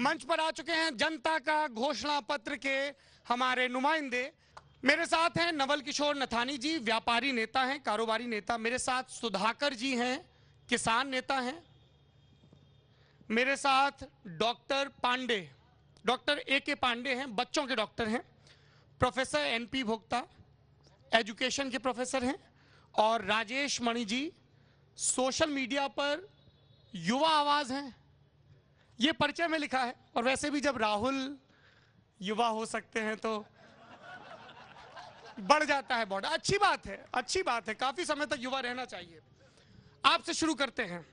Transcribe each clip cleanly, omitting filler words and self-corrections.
मंच पर आ चुके हैं जनता का घोषणा पत्र के हमारे नुमाइंदे। मेरे साथ हैं नवल किशोर नथानी जी, व्यापारी नेता हैं, कारोबारी नेता। मेरे साथ सुधाकर जी हैं, किसान नेता हैं। मेरे साथ doctor Pandey, doctor A K. Pandey हैं, बच्चों के डॉक्टर हैं। Professor N P. भोक्ता एजुकेशन के प्रोफेसर हैं। और राजेश मणि जी सोशल मीडिया पर युवा आवाज हैं। ये परिचय में लिखा है। और वैसे भी जब राहुल युवा हो सकते हैं तो बढ़ जाता है बॉर्डर। अच्छी बात है, अच्छी बात है, काफी समय तक युवा रहना चाहिए। आपसे शुरू करते हैं।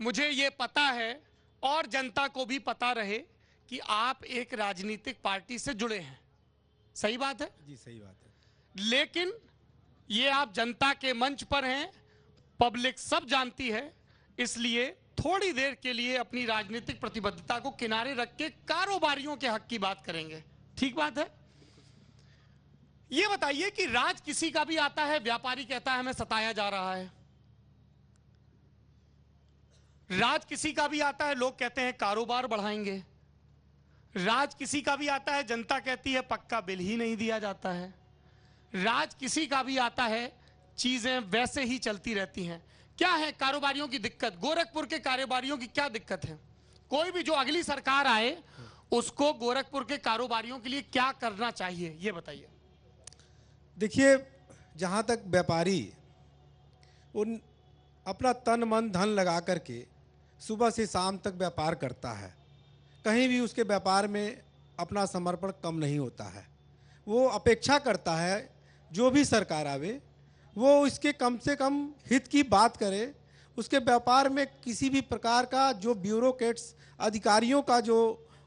मुझे ये पता है और जनता को भी पता रहे कि आप एक राजनीतिक पार्टी से जुड़े हैं, सही बात है? जी सही बात है। लेकिन ये आप जनता के मंच पर हैं, पब्लिक सब जानती है, इसलिए थोड़ी देर के लिए अपनी राजनीतिक प्रतिबद्धता को किनारे रख के कारोबारियों के हक की बात करेंगे। ठीक बात है? ये बताइए कि राज किसी का भी आता है, व्यापारी कहता है हमें सताया जा रहा है। राज किसी का भी आता है, लोग कहते हैं कारोबार बढ़ाएंगे। राज किसी का भी आता है, जनता कहती है पक्का बिल ही नहीं दिया जाता है। राज किसी का भी आता है, चीजें वैसे ही चलती रहती हैं। क्या है कारोबारियों की दिक्कत? गोरखपुर के कारोबारियों की क्या दिक्कत है? कोई भी जो अगली सरकार आए उसको गोरखपुर के कारोबारियों के लिए क्या करना चाहिए, ये बताइए। देखिए, जहाँ तक व्यापारी उन अपना तन मन धन लगा करके सुबह से शाम तक व्यापार करता है, कहीं भी उसके व्यापार में अपना समर्पण कम नहीं होता है। वो अपेक्षा करता है जो भी सरकार आवे वो इसके कम से कम हित की बात करे, उसके व्यापार में किसी भी प्रकार का जो ब्यूरोक्रेट्स अधिकारियों का जो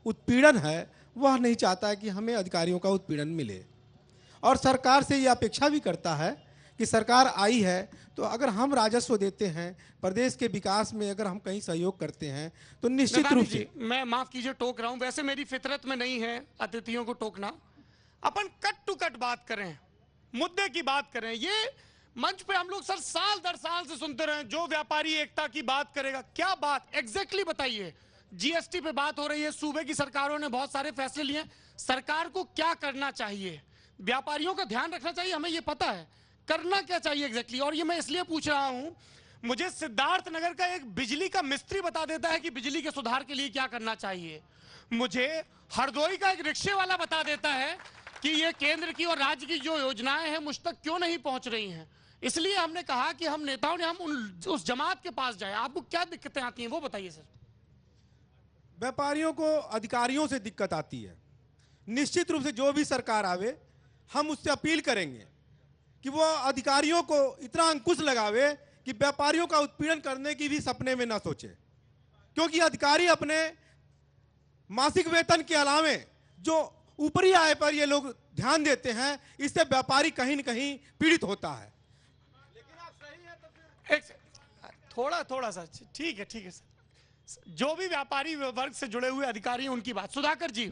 उत्पीड़न है वह नहीं चाहता है कि हमें अधिकारियों का उत्पीड़न मिले। और सरकार से ये अपेक्षा भी करता है कि सरकार आई है तो अगर हम राजस्व देते हैं, प्रदेश के विकास में अगर हम कहीं सहयोग करते हैं तो निश्चित रूप से। मैं माफ कीजिए टोक रहा हूं, वैसे मेरी फितरत में नहीं है अतिथियों को टोकना। अपन कट टू कट बात करें, मुद्दे की बात करें। ये मंच पे हम लोग सर साल दर साल से सुनते रहे, जो व्यापारी एकता की बात करेगा। क्या बात एग्जैक्टली बताइए। जीएसटी पे बात हो रही है, सूबे की सरकारों ने बहुत सारे फैसले लिए। सरकार को क्या करना चाहिए? व्यापारियों का ध्यान रखना चाहिए, हमें ये पता है। करना क्या चाहिए एग्जैक्टली? और ये मैं इसलिए पूछ रहा हूं, मुझे सिद्धार्थ नगर का एक बिजली का मिस्त्री बता देता है कि बिजली के सुधार के लिए क्या करना चाहिए। मुझे हरदोई का एक रिक्शे वाला बता देता है कि ये केंद्र की और राज्य की जो योजनाएं हैं मुझ तक क्यों नहीं पहुंच रही हैं। इसलिए हमने कहा कि हम नेताओं ने हम उस जमात के पास जाए। आपको क्या दिक्कतें आती हैं वो बताइए सर। व्यापारियों को अधिकारियों से दिक्कत आती है। निश्चित रूप से जो भी सरकार आवे हम उससे अपील करेंगे कि वो अधिकारियों को इतना अंकुश लगावे कि व्यापारियों का उत्पीड़न करने की भी सपने में ना सोचे, क्योंकि अधिकारी अपने मासिक वेतन के अलावे जो ऊपरी आय पर ये लोग ध्यान देते हैं, इससे व्यापारी कहीं न कहीं पीड़ित होता है। लेकिन आप सही है तो फिर थोड़ा सा ठीक है सर। जो भी व्यापारी वर्ग से जुड़े हुए अधिकारी हैं उनकी बात। सुधाकर जी,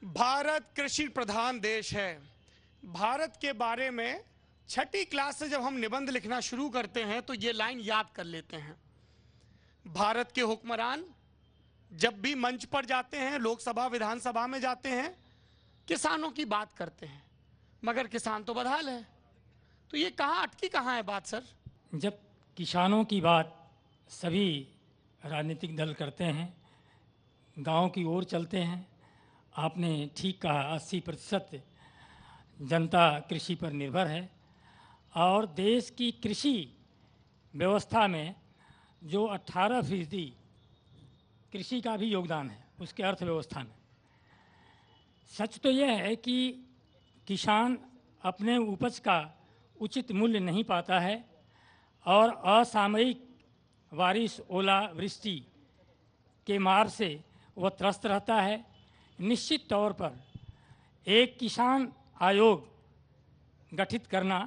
भारत कृषि प्रधान देश है। भारत के बारे में छठी क्लास से जब हम निबंध लिखना शुरू करते हैं तो ये लाइन याद कर लेते हैं। भारत के हुक्मरान जब भी मंच पर जाते हैं, लोकसभा विधानसभा में जाते हैं, किसानों की बात करते हैं, मगर किसान तो बदहाल है। तो ये कहाँ अटकी कहाँ है बात सर? जब किसानों की बात सभी राजनीतिक दल करते हैं, गांव की ओर चलते हैं, आपने ठीक कहा 80% जनता कृषि पर निर्भर है। और देश की कृषि व्यवस्था में जो 18% कृषि का भी योगदान है उसके अर्थव्यवस्था में। सच तो यह है कि किसान अपने उपज का उचित मूल्य नहीं पाता है और असामयिक बारिश, ओला वृष्टि के मार से वह त्रस्त रहता है। निश्चित तौर पर एक किसान आयोग गठित करना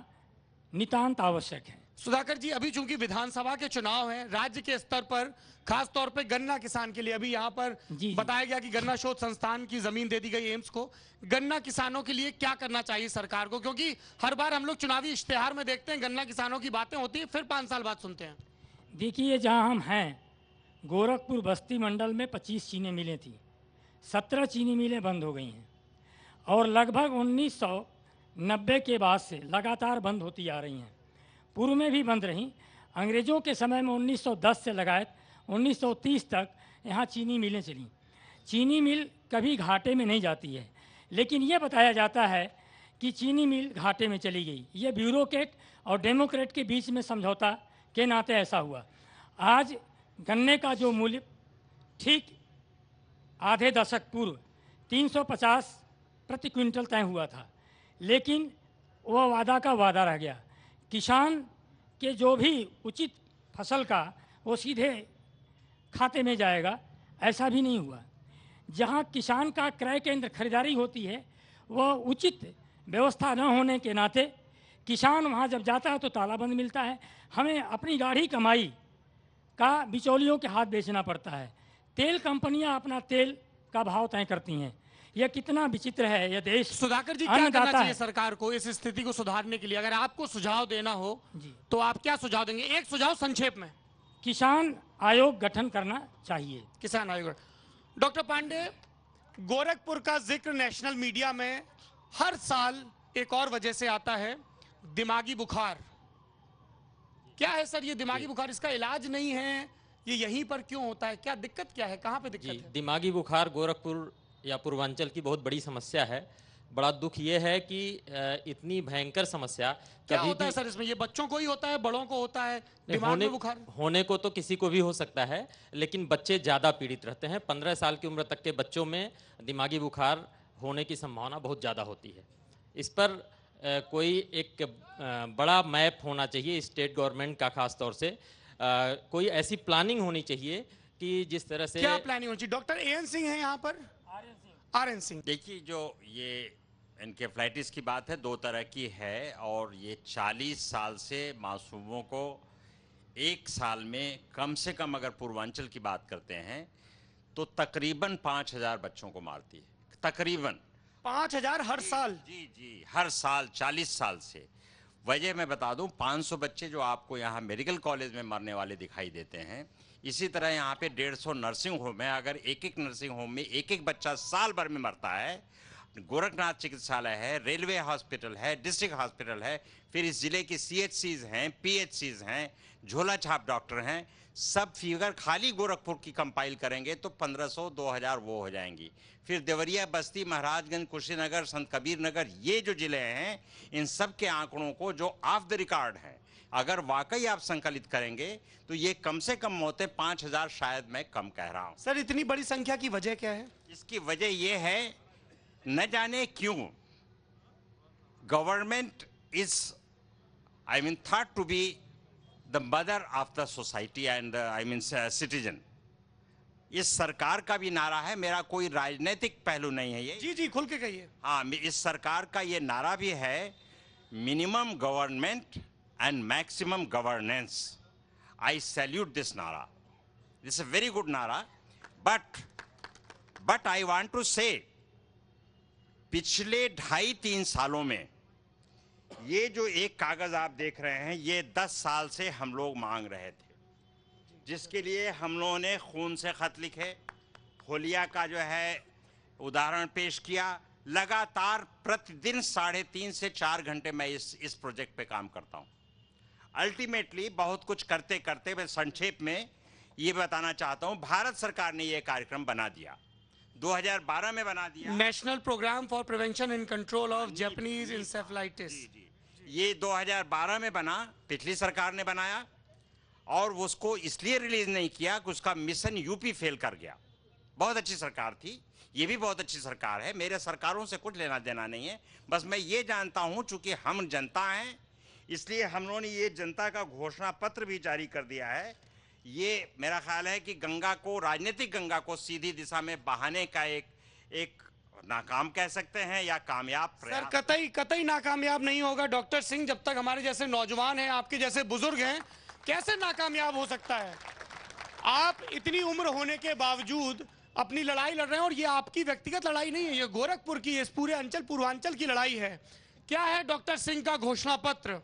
नितांत आवश्यक है। सुधाकर जी, अभी चूंकि विधानसभा के चुनाव हैं, राज्य के स्तर पर खास तौर पे गन्ना किसान के लिए अभी यहाँ पर बताया गया कि गन्ना शोध संस्थान की जमीन दे दी गई एम्स को। गन्ना किसानों के लिए क्या करना चाहिए सरकार को? क्योंकि हर बार हम लोग चुनावी इश्तेहार में देखते हैं गन्ना किसानों की बातें होती है, फिर 5 साल बाद सुनते हैं। देखिए, जहाँ हम हैं गोरखपुर बस्ती मंडल में 25 चीनी मिलें थीं, 17 चीनी मिलें बंद हो गई हैं और लगभग 1990 के बाद से लगातार बंद होती आ रही हैं। पूर्व में भी बंद रहीं। अंग्रेज़ों के समय में 1910 से लगाए 1930 तक यहाँ चीनी मिलें चलीं। चीनी मिल कभी घाटे में नहीं जाती है, लेकिन ये बताया जाता है कि चीनी मिल घाटे में चली गई। ये ब्यूरोक्रेट और डेमोक्रेट के बीच में समझौता के नाते ऐसा हुआ। आज गन्ने का जो मूल्य ठीक आधे दशक पूर्व 350 प्रति क्विंटल तय हुआ था, लेकिन वह वादा का वादा रह गया। किसान के जो भी उचित फसल का वो सीधे खाते में जाएगा, ऐसा भी नहीं हुआ। जहां किसान का क्रय केंद्र खरीदारी होती है, वह उचित व्यवस्था न होने के नाते किसान वहां जब जाता है तो तालाबंद मिलता है। हमें अपनी गाढ़ी कमाई का बिचौलियों के हाथ बेचना पड़ता है। तेल कंपनियां अपना तेल का भाव तय करती हैं। यह कितना विचित्र है यह देश। सुधाकर जी, क्या करना चाहिए सरकार को इस स्थिति को सुधारने के लिए? अगर आपको सुझाव देना हो जी, तो आप क्या सुझाव देंगे? एक सुझाव संक्षेप में। किसान आयोग गठन करना चाहिए। किसान आयोग। डॉक्टर पांडे, गोरखपुर का जिक्र नेशनल मीडिया में हर साल एक और वजह से आता है, दिमागी बुखार। क्या है सर ये दिमागी बुखार? इसका इलाज नहीं है, ये यहीं पर क्यों होता है? क्या दिक्कत क्या है, कहाँ पे दिक्कत है? दिमागी बुखार गोरखपुर या पूर्वांचल की बहुत बड़ी समस्या है। बड़ा दुख ये है कि इतनी भयंकर समस्या क्या होता है सर इसमें? ये बच्चों को ही होता है, बड़ों को होता है दिमाग में बुखार? होने को तो किसी को भी हो सकता है, लेकिन बच्चे ज़्यादा पीड़ित रहते हैं। 15 साल की उम्र तक के बच्चों में दिमागी बुखार होने की संभावना बहुत ज़्यादा होती है। इस पर कोई एक बड़ा मैप होना चाहिए स्टेट गवर्नमेंट का, खास तौर से कोई ऐसी प्लानिंग होनी चाहिए कि जिस तरह से। क्या प्लानिंग होनी चाहिए? डॉक्टर एएन सिंह हैं यहाँ पर। आरएन सिंह। देखिए, जो ये एन्केफ्लाइटिस की बात है, दो तरह की है और ये 40 साल से मासूमों को एक साल में कम से कम, अगर पूर्वांचल की बात करते हैं तो तकरीबन 5000 बच्चों को मारती है। तकरीबन 5000 हर साल? जी जी, हर साल 40 साल से। वजह मैं बता दूं, 500 बच्चे जो आपको यहाँ मेडिकल कॉलेज में मरने वाले दिखाई देते हैं, इसी तरह यहाँ पे 150 नर्सिंग होम है। अगर एक एक नर्सिंग होम में एक एक बच्चा साल भर में मरता है। गोरखनाथ चिकित्सालय है, रेलवे हॉस्पिटल है, डिस्ट्रिक्ट हॉस्पिटल है, फिर इस जिले की CHCs हैं, PHCs हैं, झोला छाप डॉक्टर हैं, सब फिगर खाली गोरखपुर की कंपाइल करेंगे तो 1500 2000 वो हो जाएंगी। फिर देवरिया, बस्ती, महाराजगंज, कुशीनगर, संत कबीर नगर, ये जो जिले हैं, इन सब के आंकड़ों को जो ऑफ द रिकॉर्ड हैं, अगर वाकई आप संकलित करेंगे तो ये कम से कम मौतें 5000 शायद मैं कम कह रहा हूं। सर इतनी बड़ी संख्या की वजह क्या है? इसकी वजह ये है, न जाने क्यों government is thought to be the mother of the society and citizen. इस सरकार का भी नारा है, मेरा कोई राजनीतिक पहलू नहीं है ये। जी जी, खुल के कहिए। हाँ, इस सरकार का ये नारा भी है, minimum government and maximum governance. I salute this nara. This is a very good nara, but I want to say, पिछले 2.5-3 सालों में ये जो एक कागज आप देख रहे हैं, ये 10 साल से हम लोग मांग रहे थे, जिसके लिए हम लोगों ने खून से खत लिखे, होलिया का जो है उदाहरण पेश किया। लगातार प्रतिदिन 3.5 से 4 घंटे मैं इस प्रोजेक्ट पे काम करता हूं। अल्टीमेटली बहुत कुछ करते करते मैं संक्षेप में ये बताना चाहता हूं, भारत सरकार ने ये कार्यक्रम बना दिया, 2012 में बना दिया, national programme for prevention and control of Japanese encephalitis. ये 2012 में बना, पिछली सरकार ने बनाया, और उसको इसलिए रिलीज नहीं किया कि उसका मिशन यूपी फेल कर गया। बहुत अच्छी सरकार थी, ये भी बहुत अच्छी सरकार है, मेरे सरकारों से कुछ लेना देना नहीं है। बस मैं ये जानता हूं, चूंकि हम जनता हैं, इसलिए हम लोगों ने ये जनता का घोषणा पत्र भी जारी कर दिया है। ये मेरा ख्याल है कि गंगा को, राजनीतिक गंगा को सीधी दिशा में बहाने का एक नाकाम कह सकते हैं या कामयाब प्रयास। सर कतई नाकामयाब नहीं होगा डॉक्टर सिंह, जब तक हमारे जैसे नौजवान हैं, आपके जैसे बुजुर्ग हैं, कैसे नाकामयाब हो सकता है? आप इतनी उम्र होने के बावजूद अपनी लड़ाई लड़ रहे हैं, और ये आपकी व्यक्तिगत लड़ाई नहीं है, ये गोरखपुर की, इस पूरे अंचल पूर्वांचल की लड़ाई है। क्या है डॉक्टर सिंह का घोषणा पत्र?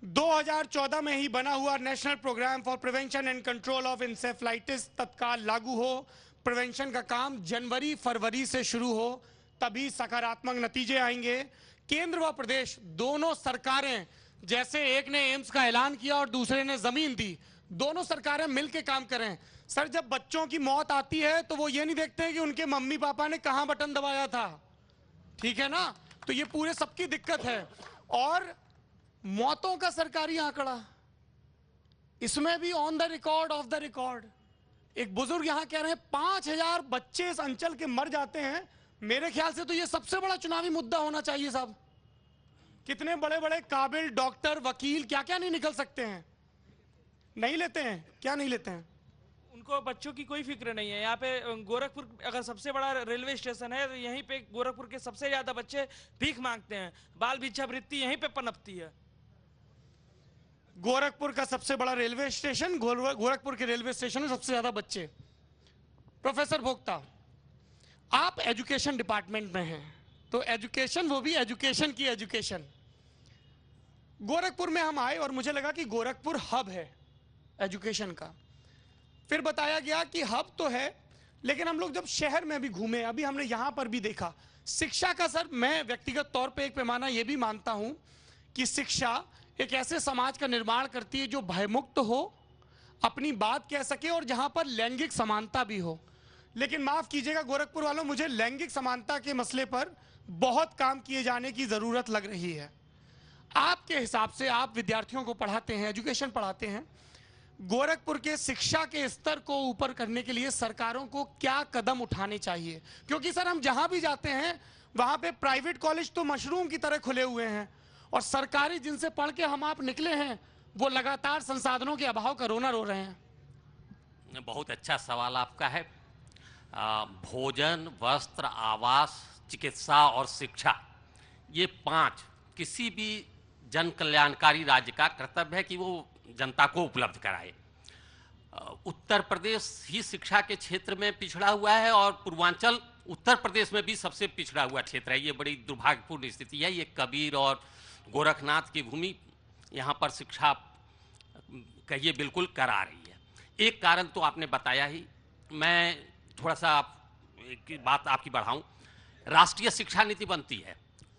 2014 में ही बना हुआ national programme for prevention and control of encephalitis तत्काल लागू हो, प्रिवेंशन का काम जनवरी फरवरी से शुरू हो, तभी सकारात्मक नतीजे आएंगे। केंद्र व प्रदेश दोनों सरकारें, जैसे एक ने एम्स का ऐलान किया और दूसरे ने जमीन दी, दोनों सरकारें मिलकर काम करें। सर, जब बच्चों की मौत आती है तो वो ये नहीं देखते हैं कि उनके मम्मी पापा ने कहां बटन दबाया था, ठीक है ना? तो ये पूरे सबकी दिक्कत है। और मौतों का सरकारी आंकड़ा, इसमें भी on the record of the record. एक बुजुर्ग यहां कह रहे हैं 5000 बच्चे इस अंचल के मर जाते हैं। मेरे ख्याल से तो ये सबसे बड़ा चुनावी मुद्दा होना चाहिए साहब। कितने बड़े बड़े काबिल डॉक्टर, वकील क्या क्या नहीं निकल सकते हैं, नहीं लेते हैं, क्या नहीं लेते हैं? उनको बच्चों की कोई फिक्र नहीं है। यहाँ पे गोरखपुर अगर सबसे बड़ा रेलवे स्टेशन है तो यहीं पे गोरखपुर के सबसे ज्यादा बच्चे भीख मांगते हैं, बाल भिक्षावृत्ति यहीं पे पनपती है। गोरखपुर का सबसे बड़ा रेलवे स्टेशन, गोरखपुर के रेलवे स्टेशन में सबसे ज्यादा बच्चे। प्रोफेसर भोक्ता, आप एजुकेशन डिपार्टमेंट में हैं, तो एजुकेशन, वो भी एजुकेशन की एजुकेशन। गोरखपुर में हम आए और मुझे लगा कि गोरखपुर हब है एजुकेशन का। फिर बताया गया कि हब तो है, लेकिन हम लोग जब शहर में भी घूमे, अभी हमने यहां पर भी देखा शिक्षा का। सर, मैं व्यक्तिगत तौर पे एक पैमाना ये भी मानता हूं कि शिक्षा एक ऐसे समाज का निर्माण करती है जो भयमुक्त हो, अपनी बात कह सके और जहां पर लैंगिक समानता भी हो। लेकिन माफ कीजिएगा गोरखपुर वालों, मुझे लैंगिक समानता के मसले पर बहुत काम किए जाने की जरूरत लग रही है। आपके हिसाब से, आप विद्यार्थियों को पढ़ाते हैं, एजुकेशन पढ़ाते हैं, गोरखपुर के शिक्षा के स्तर को ऊपर करने के लिए सरकारों को क्या कदम उठाने चाहिए? क्योंकि सर, हम जहां भी जाते हैं वहां पे प्राइवेट कॉलेज तो मशरूम की तरह खुले हुए हैं और सरकारी जिनसे पढ़ के हम आप निकले हैं वो लगातार संसाधनों के अभाव का रोना रो रहे हैं। बहुत अच्छा सवाल आपका है। भोजन, वस्त्र, आवास, चिकित्सा और शिक्षा, ये 5 किसी भी जन कल्याणकारी राज्य का कर्तव्य है कि वो जनता को उपलब्ध कराए। उत्तर प्रदेश ही शिक्षा के क्षेत्र में पिछड़ा हुआ है और पूर्वांचल उत्तर प्रदेश में भी सबसे पिछड़ा हुआ क्षेत्र है। ये बड़ी दुर्भाग्यपूर्ण स्थिति है। ये कबीर और गोरखनाथ की भूमि यहाँ पर शिक्षा कहिए बिल्कुल करा रही है। एक कारण तो आपने बताया ही, मैं थोड़ा सा एक बात आपकी बढ़ाऊं। राष्ट्रीय शिक्षा नीति बनती है,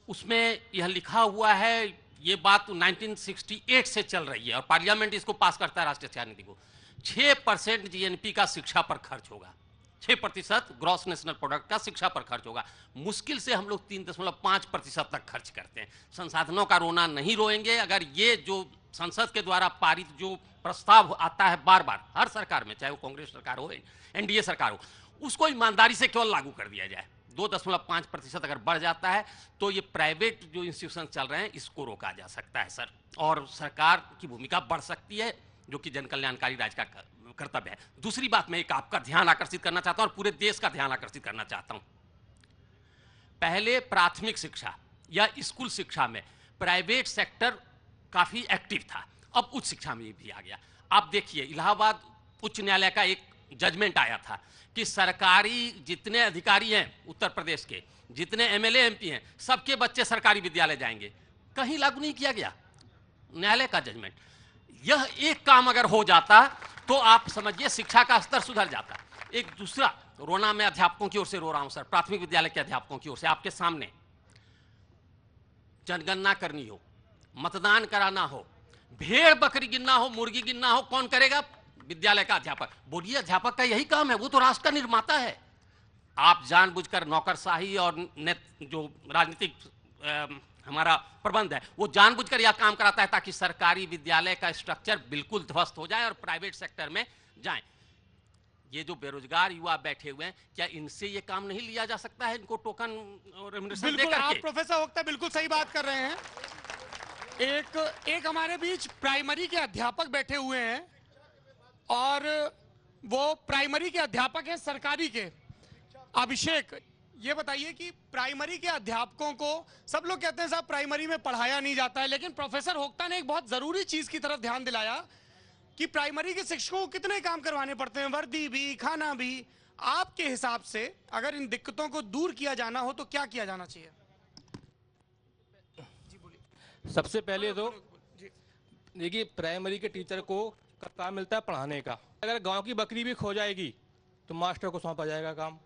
उसमें यह लिखा हुआ है, ये बात 1968 से चल रही है और पार्लियामेंट इसको पास करता है राष्ट्रीय शिक्षा नीति को। 6% जीएनपी का शिक्षा पर खर्च होगा, 6% ग्रॉस नेशनल प्रोडक्ट का शिक्षा पर खर्च होगा। मुश्किल से हम लोग 3.5% तक खर्च करते हैं। संसाधनों का रोना नहीं रोएंगे अगर ये जो संसद के द्वारा पारित जो प्रस्ताव आता है बार बार हर सरकार में, चाहे वो कांग्रेस सरकार हो, एनडीए सरकार हो, उसको ईमानदारी से केवल लागू कर दिया जाए। 2.5% अगर बढ़ जाता है तो ये प्राइवेट जो इंस्टीट्यूशन चल रहे हैं इसको रोका जा सकता है सर, और सरकार की भूमिका बढ़ सकती है जो कि जन कल्याणकारी राज्य का कर्तव्य है। दूसरी बात मैं एक आपका ध्यान आकर्षित करना चाहता हूं और पूरे देश का ध्यान आकर्षित करना चाहता हूं। पहले प्राथमिक शिक्षा या स्कूल शिक्षा में प्राइवेट सेक्टर काफी एक्टिव था, अब उच्च शिक्षा में भी आ गया। आप देखिए इलाहाबाद उच्च न्यायालय का एक जजमेंट आया था कि सरकारी जितने अधिकारी हैं उत्तर प्रदेश के, जितने एमएलए एमपी हैं, सबके बच्चे सरकारी विद्यालय जाएंगे। कहीं लागू नहीं किया गया, न्यायालय का जजमेंट। यह एक काम अगर हो जाता तो आप समझिए शिक्षा का स्तर सुधर जाता। एक दूसरा रोना मैं अध्यापकों की ओर से रो रहा हूं सर, प्राथमिक विद्यालय के अध्यापकों की ओर से आपके सामने। जनगणना करनी हो, मतदान कराना हो, भेड़ बकरी गिनना हो, मुर्गी गिनना हो, कौन करेगा? विद्यालय का अध्यापक। बोलिए अध्यापक का यही काम है, वो तो राष्ट्र का निर्माता है। आप जानबूझकर नौकरशाही और जो राजनीतिक हमारा प्रबंध है वो जानबूझकर यह काम कराता है ताकि सरकारी विद्यालय का स्ट्रक्चर बिल्कुल ध्वस्त हो जाए और प्राइवेट सेक्टर में जाए। ये जो बेरोजगार युवा बैठे हुए हैं, क्या इनसे ये काम नहीं लिया जा सकता है? इनको टोकन रेम्युनरेशन दे बिल्कुल, आप करके। प्रोफेसर वक्ता बिल्कुल सही बात कर रहे हैं। एक हमारे बीच प्राइमरी के अध्यापक बैठे हुए हैं और वो प्राइमरी के अध्यापक हैं सरकारी के। अभिषेक, ये बताइए कि प्राइमरी के अध्यापकों को, सब लोग कहते हैं साहब प्राइमरी में पढ़ाया नहीं जाता है, लेकिन प्रोफेसर होक्ता ने एक बहुत जरूरी चीज की तरफ ध्यान दिलाया कि प्राइमरी के शिक्षकों को कितने काम करवाने पड़ते हैं, वर्दी भी, खाना भी। आपके हिसाब से अगर इन दिक्कतों को दूर किया जाना हो तो क्या किया जाना चाहिए? सबसे पहले तो देखिए, प्राइमरी के टीचर को काम मिलता है पढ़ाने का। अगर गांव की बकरी भी खो जाएगी तो मास्टर को सौंपा जाएगा काम।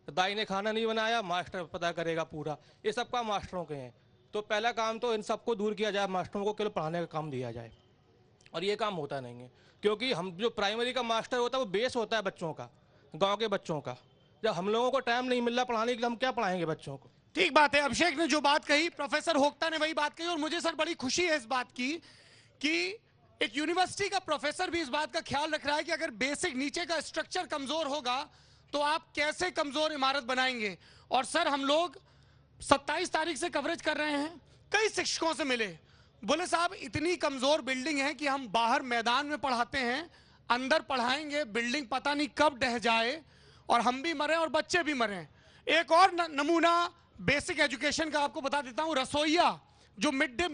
दाई ने खाना नहीं बनाया, मास्टर पता करेगा पूरा। ये सब काम मास्टरों के हैं। तो पहला काम तो इन सबको दूर किया जाए, मास्टरों को केवल पढ़ाने का काम दिया जाए। और ये काम होता नहीं है, क्योंकि हम जो प्राइमरी का मास्टर होता है वो बेस होता है बच्चों का, गाँव के बच्चों का। जब हम लोगों को टाइम नहीं मिल रहा पढ़ाने के लिए, हम क्या पढ़ाएंगे बच्चों को? ठीक बात है। अभिषेक ने जो बात कही, प्रोफेसर होक्ता ने वही बात कही, और मुझे सर बड़ी खुशी है इस बात की कि एक यूनिवर्सिटी का प्रोफेसर भी इस बात का ख्याल रख रहा है कि अगर बेसिक नीचे का स्ट्रक्चर कमजोर होगा तो आप कैसे कमजोर इमारत बनाएंगे। और सर हम लोग 27 तारीख से कवरेज कर रहे हैं, कई शिक्षकों से मिले, बोले साहब इतनी कमजोर बिल्डिंग है कि हम बाहर मैदान में पढ़ाते हैं, अंदर पढ़ाएंगे, बिल्डिंग पता नहीं कब ढह जाए और हम भी मरें और बच्चे भी मरें। एक और नमूना बेसिक एजुकेशन का आपको बता देता हूं। रसोइया जो मिड डे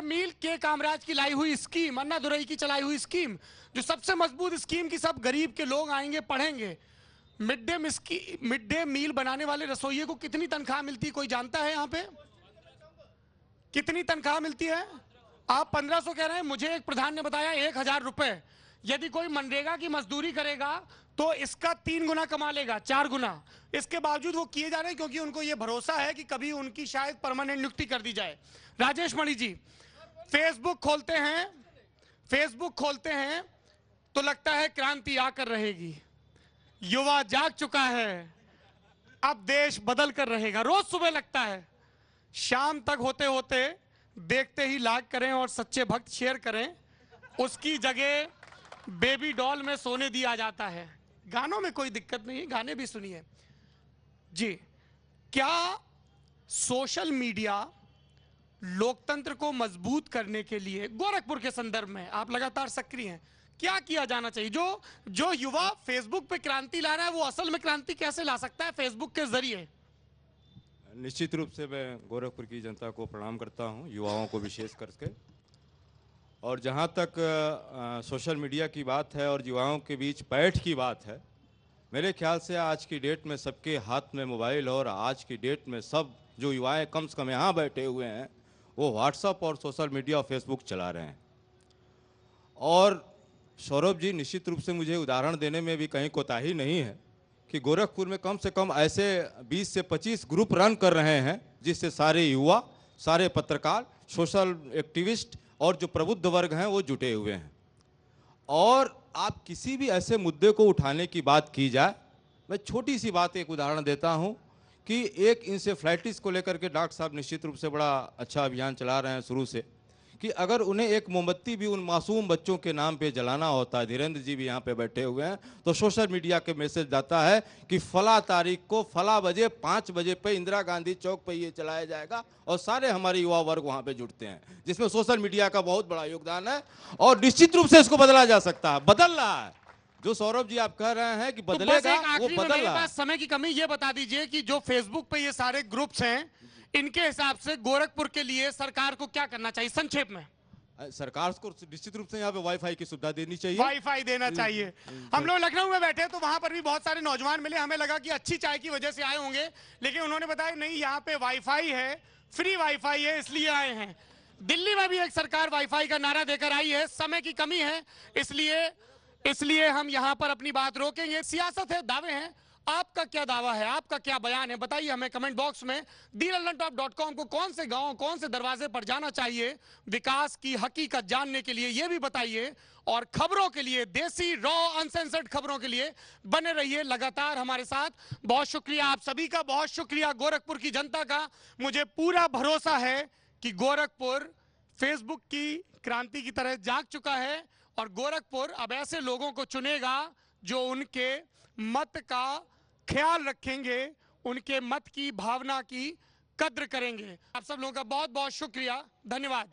मील के कामराज की लाई हुई स्कीम, अन्ना दुरई की चलाई हुई स्कीम, जो सबसे मजबूत स्कीम की सब गरीब के लोग आएंगे पढ़ेंगे। मिड डे मील बनाने वाले रसोइये को कितनी तनख्वाह मिलती है, कोई जानता है? यहाँ पे कितनी तनख्वाह मिलती है? आप 1500 कह रहे हैं, मुझे एक प्रधान ने बताया 1000 रुपए। यदि कोई मनरेगा की मजदूरी करेगा तो इसका 3 गुना कमा लेगा, 4 गुना। इसके बावजूद वो किए जा रहे हैं क्योंकि उनको ये भरोसा है कि कभी उनकी शायद परमानेंट नियुक्ति कर दी जाए। राजेश मणि जी, फेसबुक खोलते हैं तो लगता है क्रांति आकर रहेगी, युवा जाग चुका है, अब देश बदल कर रहेगा। रोज सुबह लगता है, शाम तक होते होते देखते ही लाइक करें और सच्चे भक्त शेयर करें, उसकी जगह बेबी डॉल में सोने दिया जाता है। गानों में कोई दिक्कत नहीं है, गाने भी सुनिए जी। क्या सोशल मीडिया लोकतंत्र को मजबूत करने के लिए, गोरखपुर के संदर्भ में आप लगातार सक्रिय हैं, क्या किया जाना चाहिए? जो युवा फेसबुक पे क्रांति ला रहा है वो असल में क्रांति कैसे ला सकता है फेसबुक के जरिए? निश्चित रूप से मैं गोरखपुर की जनता को प्रणाम करता हूं, युवाओं को विशेष करके। और जहां तक सोशल मीडिया की बात है और युवाओं के बीच पैठ की बात है, मेरे ख्याल से आज की डेट में सबके हाथ में मोबाइल, और आज की डेट में सब जो युवाएं कम से कम यहाँ बैठे हुए हैं वो व्हाट्सएप और सोशल मीडिया और फेसबुक चला रहे हैं। और सौरभ जी, निश्चित रूप से मुझे उदाहरण देने में भी कहीं कोताही नहीं है कि गोरखपुर में कम से कम ऐसे 20 से 25 ग्रुप रन कर रहे हैं जिससे सारे युवा, सारे पत्रकार, सोशल एक्टिविस्ट और जो प्रबुद्ध वर्ग हैं वो जुटे हुए हैं। और आप किसी भी ऐसे मुद्दे को उठाने की बात की जाए, मैं छोटी सी बात एक उदाहरण देता हूं कि एक इंसेफ्लाइटिस को लेकर के डॉक्टर साहब निश्चित रूप से बड़ा अच्छा अभियान चला रहे हैं शुरू से, कि अगर उन्हें एक मोमबत्ती भी उन मासूम बच्चों के नाम पे जलाना होता है, धीरेन्द्र जी भी यहाँ पे बैठे हुए हैं, तो सोशल मीडिया के मैसेज जाता है कि फला तारीख को फला बजे 5 बजे पे इंदिरा गांधी चौक पे ये चलाया जाएगा, और सारे हमारे युवा वर्ग वहाँ पे जुटते हैं, जिसमें सोशल मीडिया का बहुत बड़ा योगदान है। और निश्चित रूप से इसको बदला जा सकता है, बदल रहा है। जो सौरभ जी आप कह रहे हैं कि बदलेगा, वो बदल रहा है। समय की कमी, ये बता दीजिए कि जो फेसबुक पे ये सारे ग्रुप्स हैं, इनके हिसाब से गोरखपुर के लिए सरकार को क्या करना चाहिए संक्षेप में? सरकार को निश्चित रूप से यहाँ पे वाईफाई की सुविधा देनी चाहिए, वाईफाई देना चाहिए। हम लोग लखनऊ में बैठे तो वहां पर भी बहुत सारे नौजवान मिले, हमें लगा कि अच्छी चाय की वजह से आए होंगे, लेकिन उन्होंने बताया नहीं, यहाँ पे वाईफाई है, फ्री वाईफाई है, इसलिए आए हैं। दिल्ली में भी एक सरकार वाईफाई का नारा देकर आई है, समय की कमी है, इसलिए हम यहाँ पर अपनी बात रोकेंगे। सियासत है, दावे हैं, आपका क्या दावा है, आपका क्या बयान है, बताइए हमें कमेंट बॉक्स में। DLLantop.com को कौन से गांव, कौन से दरवाजे पर जाना चाहिए विकास की हकीकत जानने के लिए, ये भी बताइए। और खबरों के लिए, देसी रॉ अनसेंसर्ड खबरों के लिए बने रहिए लगातार हमारे साथ। बहुत शुक्रिया आप सभी का, बहुत शुक्रिया गोरखपुर की जनता का। मुझे पूरा भरोसा है कि गोरखपुर फेसबुक की क्रांति की तरह जाग चुका है, और गोरखपुर अब ऐसे लोगों को चुनेगा जो उनके मत का ख्याल रखेंगे, उनके मत की भावना की कद्र करेंगे। आप सब लोगों का बहुत बहुत शुक्रिया, धन्यवाद।